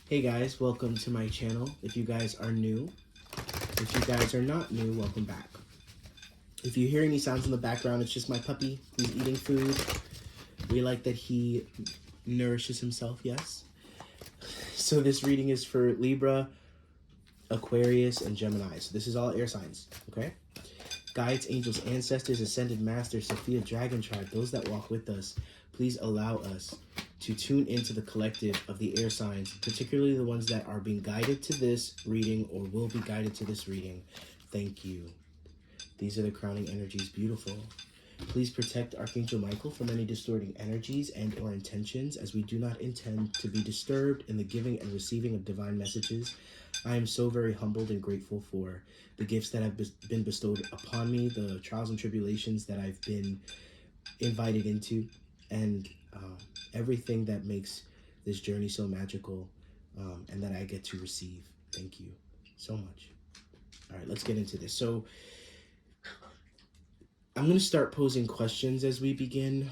Hey guys, welcome to my channel. If you guys are new, if you guys are not new, welcome back. If you hear any sounds in the background, it's just my puppy. He's eating food. We like that he nourishes himself, yes. So this reading is for Libra, Aquarius, and Gemini. So this is all air signs, okay? Guides, angels, ancestors, ascended masters, Sophia, dragon tribe, those that walk with us, please allow us to tune into the collective of the air signs, particularly the ones that are being guided to this reading or will be guided to this reading. Thank you. These are the crowning energies. Beautiful. Please protect Archangel Michael from any distorting energies and or intentions, as we do not intend to be disturbed in the giving and receiving of divine messages. I am so very humbled and grateful for the gifts that have been bestowed upon me, the trials and tribulations that I've been invited into, and everything that makes this journey so magical, and that I get to receive. Thank you so much. All right, let's get into this. So I'm going to start posing questions as we begin,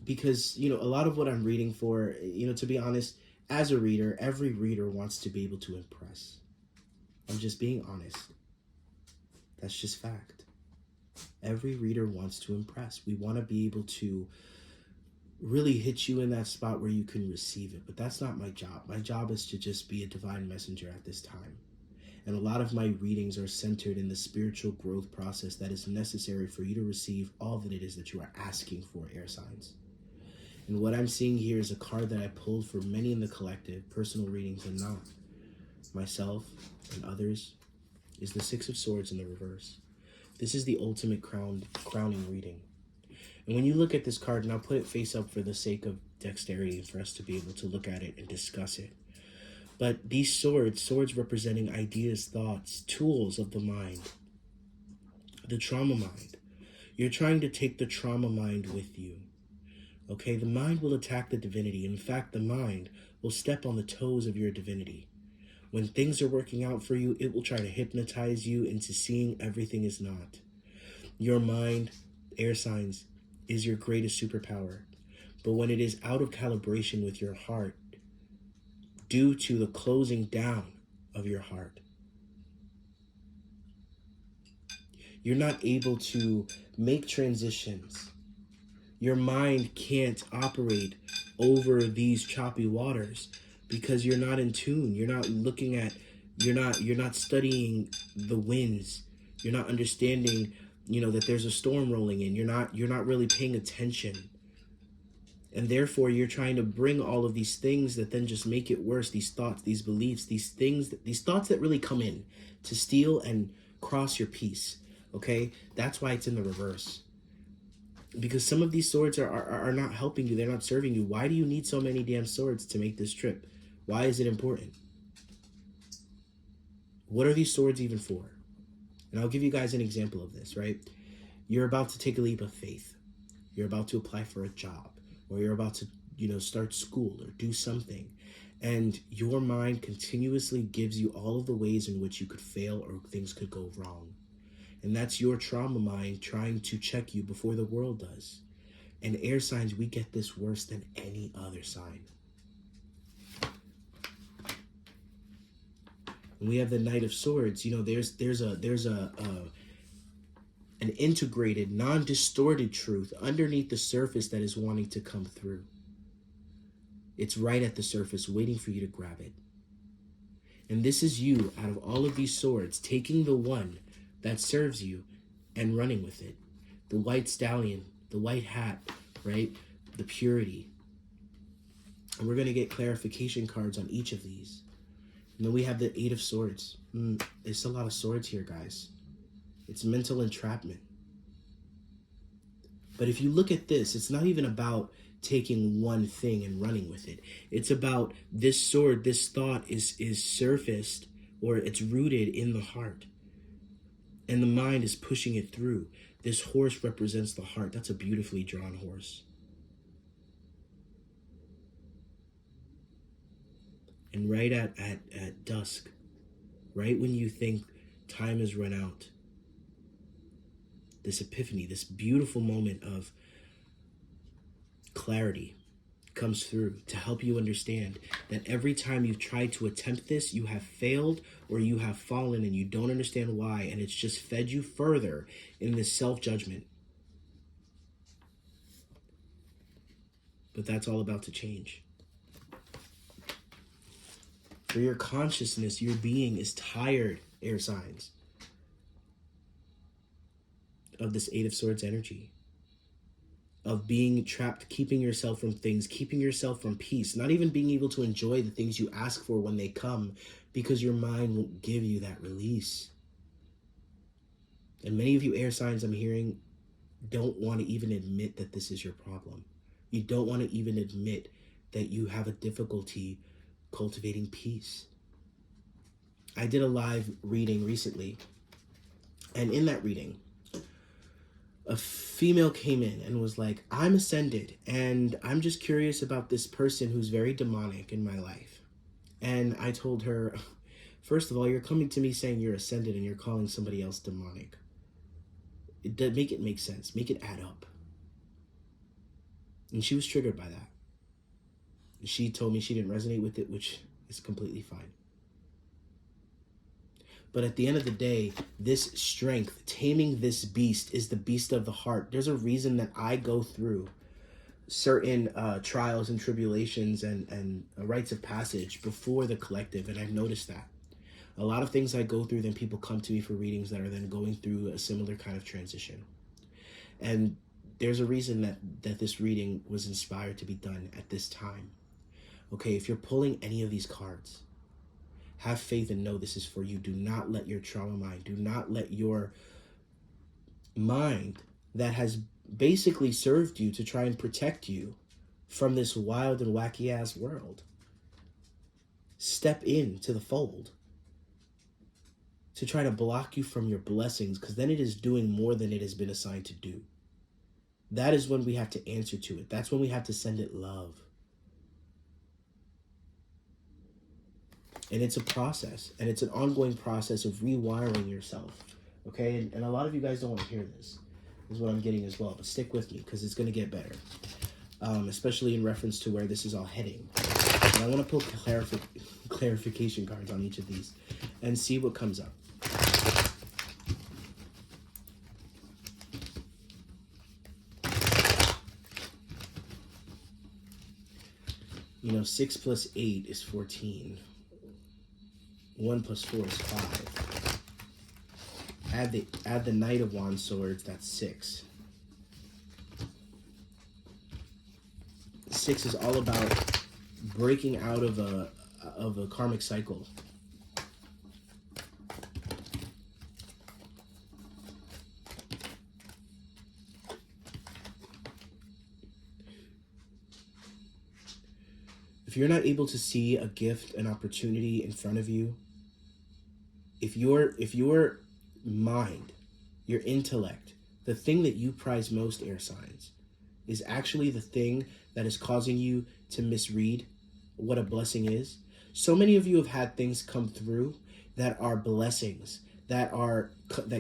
because, you know, a lot of what I'm reading for, you know, to be honest, as a reader, every reader wants to be able to impress. I'm just being honest. That's just fact. Every reader wants to impress. We want to be able to really hit you in that spot where you can receive it. But that's not my job. My job is to just be a divine messenger at this time. And a lot of my readings are centered in the spiritual growth process that is necessary for you to receive all that it is that you are asking for, air signs. And what I'm seeing here is a card that I pulled for many in the collective, personal readings and not, myself and others, is the Six of Swords in the reverse. This is the ultimate crowning reading. And when you look at this card, and I'll put it face up for the sake of dexterity and for us to be able to look at it and discuss it. But these swords representing ideas, thoughts, tools of the mind, the trauma mind. You're trying to take the trauma mind with you. Okay, the mind will attack the divinity. In fact, the mind will step on the toes of your divinity. When things are working out for you, it will try to hypnotize you into seeing everything is not. Your mind, air signs, is your greatest superpower. But when it is out of calibration with your heart, due to the closing down of your heart, you're not able to make transitions. Your mind can't operate over these choppy waters because you're not in tune. You're not looking at, you're not studying the winds. You're not understanding, you know, that there's a storm rolling in. You're not really paying attention. And therefore, you're trying to bring all of these things that then just make it worse, these thoughts, these beliefs, these thoughts that really come in to steal and cross your peace, okay? That's why it's in the reverse. Because some of these swords are not helping you. They're not serving you. Why do you need so many damn swords to make this trip? Why is it important? What are these swords even for? And I'll give you guys an example of this, right? You're about to take a leap of faith. You're about to apply for a job. Or you're about to, you know, start school or do something. And your mind continuously gives you all of the ways in which you could fail or things could go wrong. And that's your trauma mind trying to check you before the world does. And air signs, we get this worse than any other sign. And we have the Knight of Swords. You know, there's an integrated, non-distorted truth underneath the surface that is wanting to come through. It's right at the surface, waiting for you to grab it. And this is you, out of all of these swords, taking the one that serves you and running with it. The white stallion, the white hat, right? The purity. And we're going to get clarification cards on each of these. And then we have the Eight of Swords. There's a lot of swords here, guys. It's mental entrapment. But if you look at this, it's not even about taking one thing and running with it. It's about this sword, this thought is surfaced, or it's rooted in the heart. And the mind is pushing it through. This horse represents the heart. That's a beautifully drawn horse. And right at dusk, right when you think time has run out, this epiphany, this beautiful moment of clarity comes through to help you understand that every time you've tried to attempt this, you have failed or you have fallen and you don't understand why, and it's just fed you further in this self-judgment. But that's all about to change. For your consciousness, your being is tired, air signs, of this Eight of Swords energy. Of being trapped, keeping yourself from things, keeping yourself from peace, not even being able to enjoy the things you ask for when they come, because your mind won't give you that release. And many of you air signs I'm hearing don't want to even admit that this is your problem. You don't want to even admit that you have a difficulty cultivating peace. I did a live reading recently, and in that reading, a female came in and was like, I'm ascended, and I'm just curious about this person who's very demonic in my life. And I told her, first of all, you're coming to me saying you're ascended and you're calling somebody else demonic. Make it make sense. Make it add up. And she was triggered by that. She told me she didn't resonate with it, which is completely fine. But at the end of the day, this strength, taming this beast, is the beast of the heart. There's a reason that I go through certain trials and tribulations and rites of passage before the collective, and I've noticed that. A lot of things I go through, then people come to me for readings that are then going through a similar kind of transition. And there's a reason that this reading was inspired to be done at this time. Okay, if you're pulling any of these cards, have faith and know this is for you. Do not let your trauma mind, do not let your mind that has basically served you to try and protect you from this wild and wacky ass world, step into the fold to try to block you from your blessings, because then it is doing more than it has been assigned to do. That is when we have to answer to it. That's when we have to send it love. And it's a process, and it's an ongoing process of rewiring yourself, okay? And a lot of you guys don't want to hear this, is what I'm getting as well. But stick with me, because it's going to get better, especially in reference to where this is all heading. And I want to pull clarification cards on each of these and see what comes up. You know, 6 plus 8 is 14. 1 plus 4 is 5. Add the Knight of Wands swords, that's 6. 6 is all about breaking out of a karmic cycle. If you're not able to see a gift, an opportunity in front of you, if your mind, your intellect, the thing that you prize most, air signs, is actually the thing that is causing you to misread what a blessing is. So many of you have had things come through that are blessings, that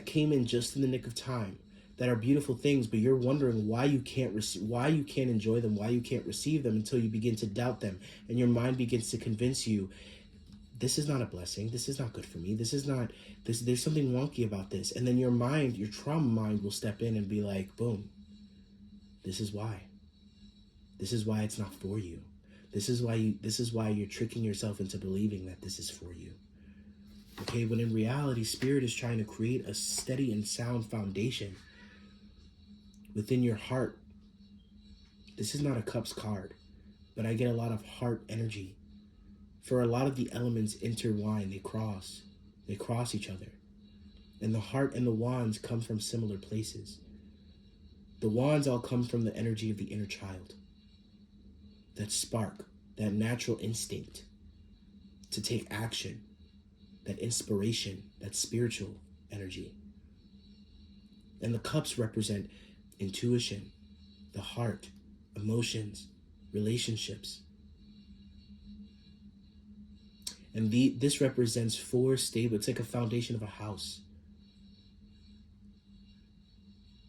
came in just in the nick of time, that are beautiful things, but you're wondering why you can't enjoy them, why you can't receive them, until you begin to doubt them, and your mind begins to convince you, this is not a blessing, this is not good for me, there's something wonky about this. And then your mind, your trauma mind, will step in and be like, boom, this is why it's not for you. This is why you're tricking yourself into believing that this is for you. Okay, when in reality, Spirit is trying to create a steady and sound foundation within your heart. This is not a Cups card, but I get a lot of heart energy. For a lot of the elements intertwine, they cross each other. And the heart and the wands come from similar places. The wands all come from the energy of the inner child. That spark, that natural instinct to take action, that inspiration, that spiritual energy. And the cups represent intuition, the heart, emotions, relationships. And this represents 4 stable, it's like a foundation of a house.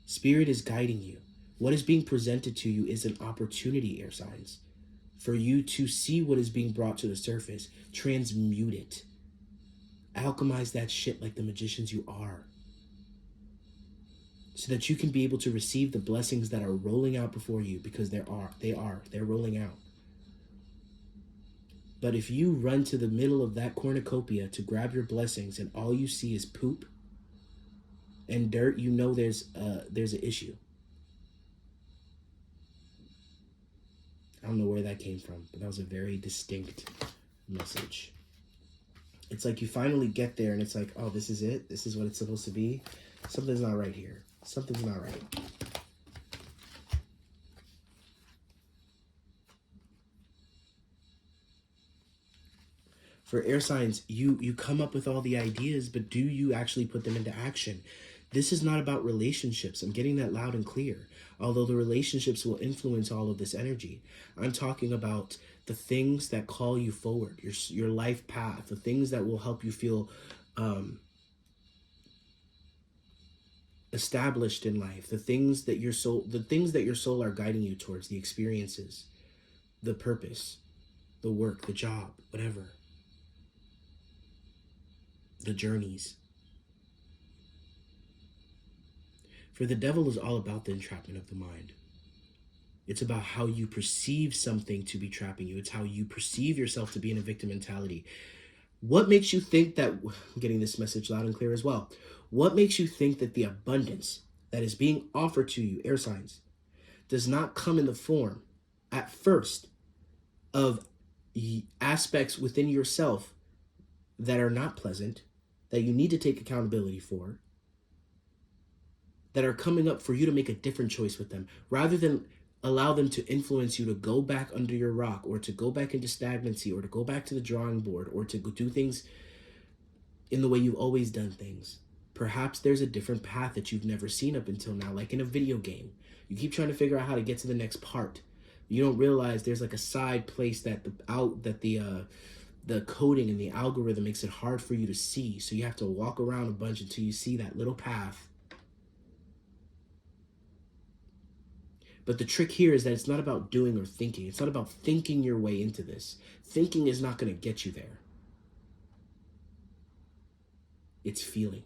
Spirit is guiding you. What is being presented to you is an opportunity, air signs. for you to see what is being brought to the surface, transmute it, alchemize that shit like the magicians you are, so that you can be able to receive the blessings that are rolling out before you, because they're rolling out. But if you run to the middle of that cornucopia to grab your blessings and all you see is poop and dirt, you know there's an issue. I don't know where that came from, but that was a very distinct message. It's like you finally get there and it's like, oh, this is it? This is what it's supposed to be? Something's not right here. Something's not right. For air signs, you come up with all the ideas, but do you actually put them into action? This is not about relationships. I'm getting that loud and clear. Although the relationships will influence all of this energy. I'm talking about the things that call you forward, your life path, the things that will help you feel established in life, the things that your soul are guiding you towards, the experiences, the purpose, the work, the job, whatever. The journeys. For the devil is all about the entrapment of the mind. It's about how you perceive something to be trapping you. It's how you perceive yourself to be in a victim mentality. What makes you think that, I'm getting this message loud and clear as well. What makes you think that the abundance that is being offered to you, air signs, does not come in the form, at first, of aspects within yourself that are not pleasant, that you need to take accountability for, that are coming up for you to make a different choice with them, rather than allow them to influence you to go back under your rock, or to go back into stagnancy, or to go back to the drawing board, or to go do things in the way you've always done things. Perhaps there's a different path that you've never seen up until now, like in a video game. You keep trying to figure out how to get to the next part. You don't realize there's like a side place that the coding and the algorithm makes it hard for you to see. So you have to walk around a bunch until you see that little path. But the trick here is that it's not about doing or thinking. It's not about thinking your way into this. Thinking is not going to get you there. It's feeling.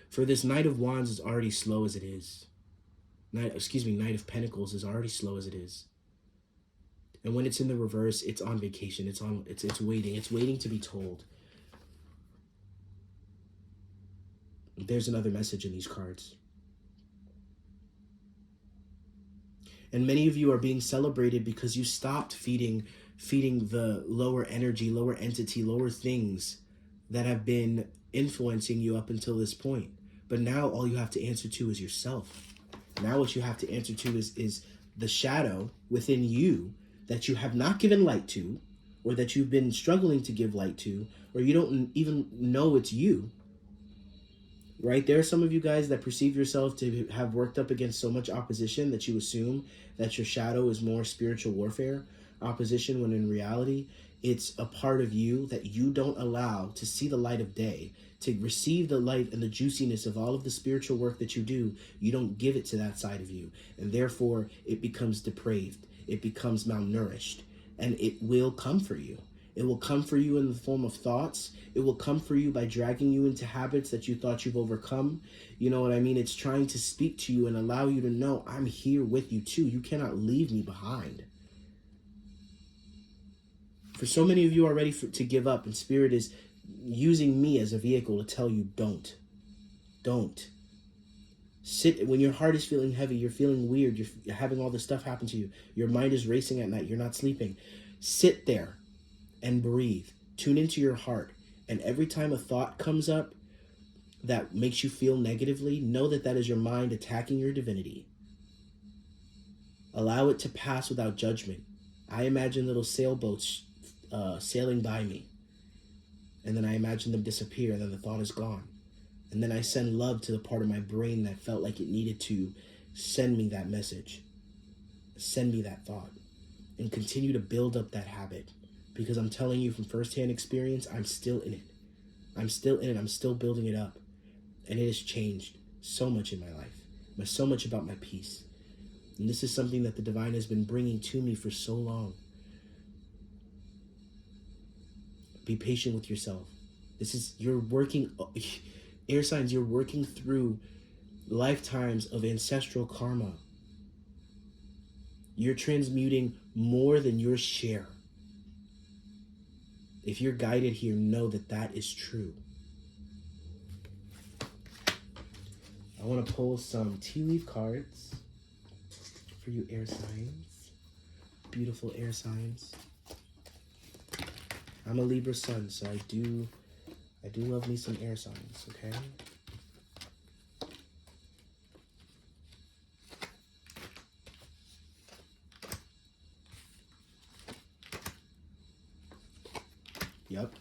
For this Knight of Wands is already slow as it is. Knight of Pentacles is already slow as it is. And when it's in the reverse, it's on vacation. It's waiting. It's waiting to be told. There's another message in these cards. And many of you are being celebrated because you stopped feeding the lower energy, lower entity, lower things that have been influencing you up until this point. But now all you have to answer to is yourself. Now what you have to answer to is the shadow within you that you have not given light to, or that you've been struggling to give light to, or you don't even know it's you. Right? There are some of you guys that perceive yourself to have worked up against so much opposition that you assume that your shadow is more spiritual warfare opposition, when in reality, it's a part of you that you don't allow to see the light of day, to receive the light and the juiciness of all of the spiritual work that you do. You don't give it to that side of you. And therefore, it becomes depraved. It becomes malnourished. And it will come for you. It will come for you in the form of thoughts. It will come for you by dragging you into habits that you thought you've overcome. You know what I mean? It's trying to speak to you and allow you to know, I'm here with you too. You cannot leave me behind. For so many of you are ready to give up, and Spirit is using me as a vehicle to tell you, don't. Don't. Sit when your heart is feeling heavy, you're feeling weird, you're having all this stuff happen to you. Your mind is racing at night, you're not sleeping. Sit there and breathe. Tune into your heart. And every time a thought comes up that makes you feel negatively, know that that is your mind attacking your divinity. Allow it to pass without judgment. I imagine little sailboats sailing by me. And then I imagine them disappear, and then the thought is gone. And then I send love to the part of my brain that felt like it needed to send me that message. Send me that thought. And continue to build up that habit. Because I'm telling you from firsthand experience, I'm still in it. I'm still in it. I'm still building it up. And it has changed so much in my life. So much about my peace. And this is something that the divine has been bringing to me for so long. Be patient with yourself. You're working, air signs, you're working through lifetimes of ancestral karma. You're transmuting more than your share. If you're guided here, know that that is true. I want to pull some tea leaf cards for you air signs. Beautiful air signs. I'm a Libra sun, so I do love me some air signs, okay? Yep.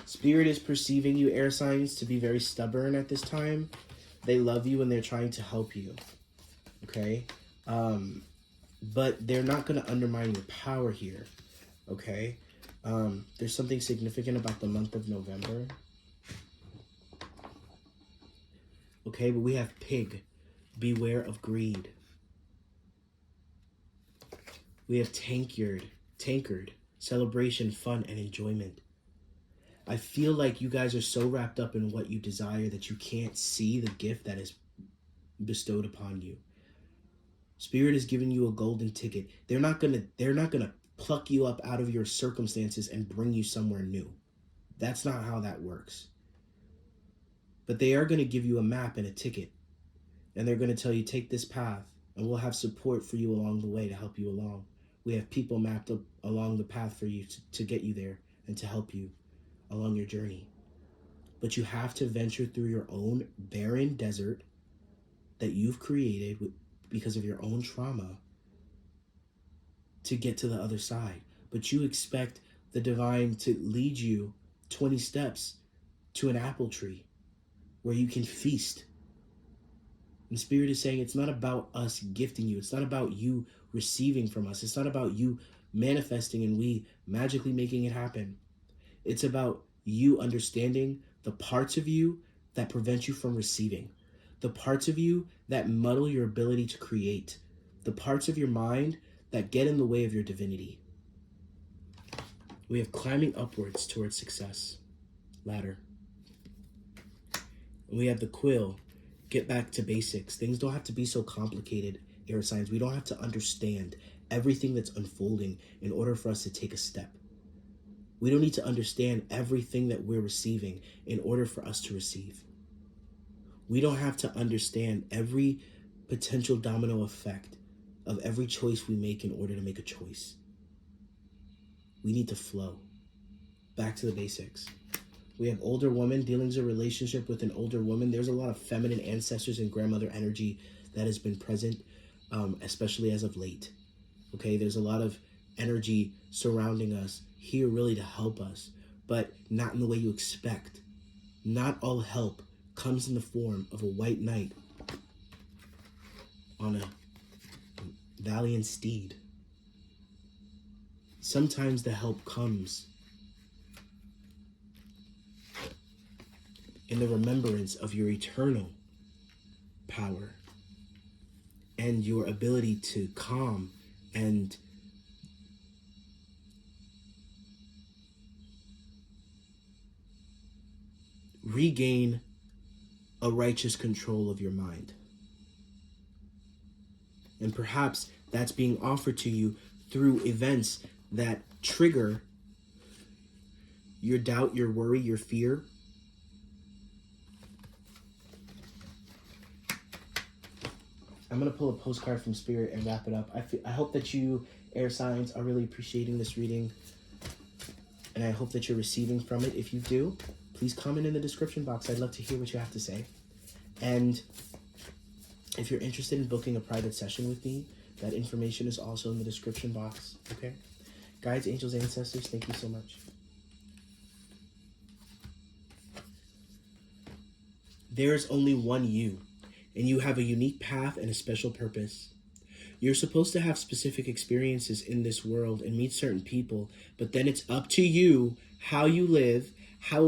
Spirit is perceiving you, air signs, to be very stubborn at this time. They love you and they're trying to help you, okay? But they're not going to undermine your power here, okay? There's something significant about the month of November. Okay, but we have pig. Beware of greed. We have tankard, celebration, fun, and enjoyment. I feel like you guys are so wrapped up in what you desire that you can't see the gift that is bestowed upon you. Spirit is giving you a golden ticket. They're not gonna pluck you up out of your circumstances and bring you somewhere new. That's not how that works. But they are going to give you a map and a ticket. And they're going to tell you, take this path, and we'll have support for you along the way to help you along. We have people mapped up along the path for you to get you there and to help you along your journey. But you have to venture through your own barren desert that you've created because of your own trauma to get to the other side. But you expect the divine to lead you 20 steps to an apple tree where you can feast. And Spirit is saying it's not about us gifting you. It's not about you receiving from us. It's not about you manifesting and we magically making it happen. It's about you understanding the parts of you that prevent you from receiving, the parts of you that muddle your ability to create, the parts of your mind that get in the way of your divinity. We have climbing upwards towards success, ladder. And we have the quill, get back to basics. Things don't have to be so complicated, air signs. We don't have to understand everything that's unfolding in order for us to take a step. We don't need to understand everything that we're receiving in order for us to receive. We don't have to understand every potential domino effect of every choice we make in order to make a choice. We need to flow. Back to the basics. We have older woman, dealings a relationship with an older woman. There's a lot of feminine ancestors and grandmother energy that has been present, especially as of late. Okay, there's a lot of energy surrounding us here really to help us, but not in the way you expect. Not all help comes in the form of a white knight on a valiant steed. Sometimes the help comes in the remembrance of your eternal power and your ability to calm and regain a righteous control of your mind. And perhaps that's being offered to you through events that trigger your doubt, your worry, your fear. I'm going to pull a postcard from Spirit and wrap it up. I hope that you, air signs, are really appreciating this reading. And I hope that you're receiving from it. If you do, please comment in the description box. I'd love to hear what you have to say. And if you're interested in booking a private session with me, that information is also in the description box. Okay? Guides, angels, ancestors, thank you so much. There is only one you, and you have a unique path and a special purpose. You're supposed to have specific experiences in this world and meet certain people, but then it's up to you how you live, how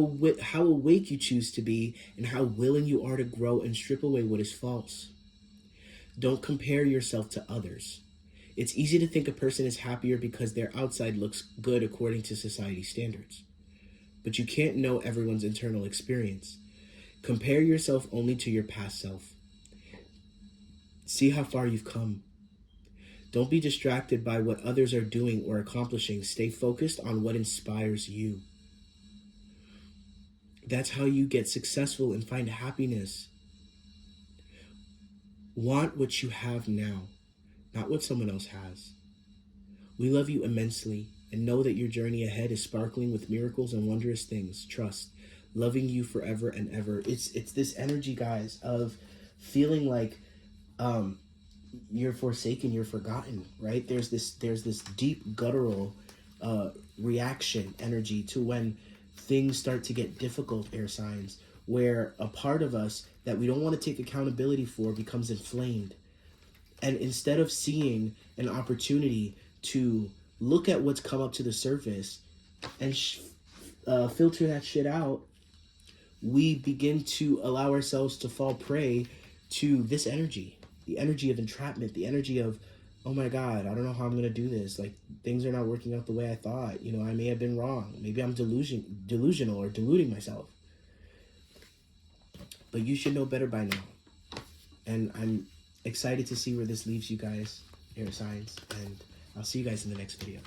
awake you choose to be, and how willing you are to grow and strip away what is false. Don't compare yourself to others. It's easy to think a person is happier because their outside looks good according to society standards. But you can't know everyone's internal experience. Compare yourself only to your past self. See how far you've come. Don't be distracted by what others are doing or accomplishing. Stay focused on what inspires you. That's how you get successful and find happiness. Want what you have now, not what someone else has. We love you immensely and know that your journey ahead is sparkling with miracles and wondrous things. Trust, loving you forever and ever. It's this energy, guys, of feeling like you're forsaken, you're forgotten, right? There's this deep guttural reaction energy to when things start to get difficult, air signs, where a part of us that we don't want to take accountability for becomes inflamed. And instead of seeing an opportunity to look at what's come up to the surface and filter that shit out, we begin to allow ourselves to fall prey to this energy, the energy of entrapment, the energy of, oh my God, I don't know how I'm going to do this. Like, things are not working out the way I thought. You know, I may have been wrong. Maybe I'm delusional or deluding myself. But you should know better by now. And I'm excited to see where this leaves you guys, air signs. And I'll see you guys in the next video.